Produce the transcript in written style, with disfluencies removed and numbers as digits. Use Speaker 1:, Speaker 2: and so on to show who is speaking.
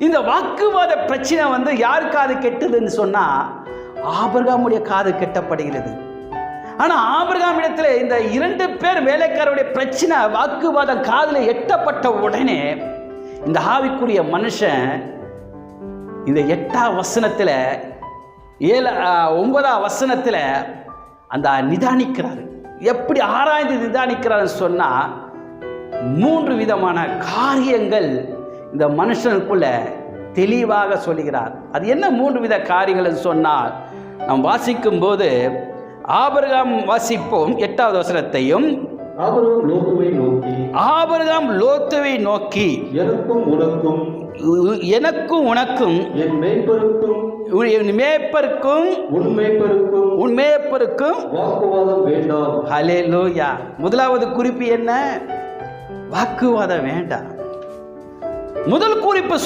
Speaker 1: இந்த வாக்குவாத பிரச்சனை யார் காது கெட்டதுன்னு சொன்னா ஆபிரகாமுடைய காது கெட்டப்படுகிறது. ஆனா ஆபிரகாம் இடத்துல இந்த 2 பேர் வேலைக்காரருடைய பிரச்சனை வாக்குவாதம் காதுல எட்டப்பட்ட உடனே இந்த ஆவிக்குரிய மனுஷன் இந்த 8ஆம் வசனத்துல 9ஆம் வசனத்துல அந்த நிதானிக்கிறார். எப்படி ஆராய்ந்து நிதானிக்கிறார் சொன்னா 3 விதமான காரியங்கள் இந்த மனுஷனுக்குள்ள தெளிவாக சொல்லுகிறார். அது என்ன 3 வித காரியங்கள் சொன்னால் நாம் வாசிக்கும் போது ஆபிரகாம் வாசிப்போம் 8வது வசனத்தையும். ஆபிரகாம் லோத்துவை நோக்கி எனக்கும் உனக்கும் என் மேய்ப்பருக்கும் உன் மேய்ப்பருக்கும் வாக்குவாதம் வேண்டாம். ஹல்லேலூயா. முதலாவது குறிப்பு என்ன? வாக்குவாதம் வேண்டாம். முதல் குறிப்பு சொல்ல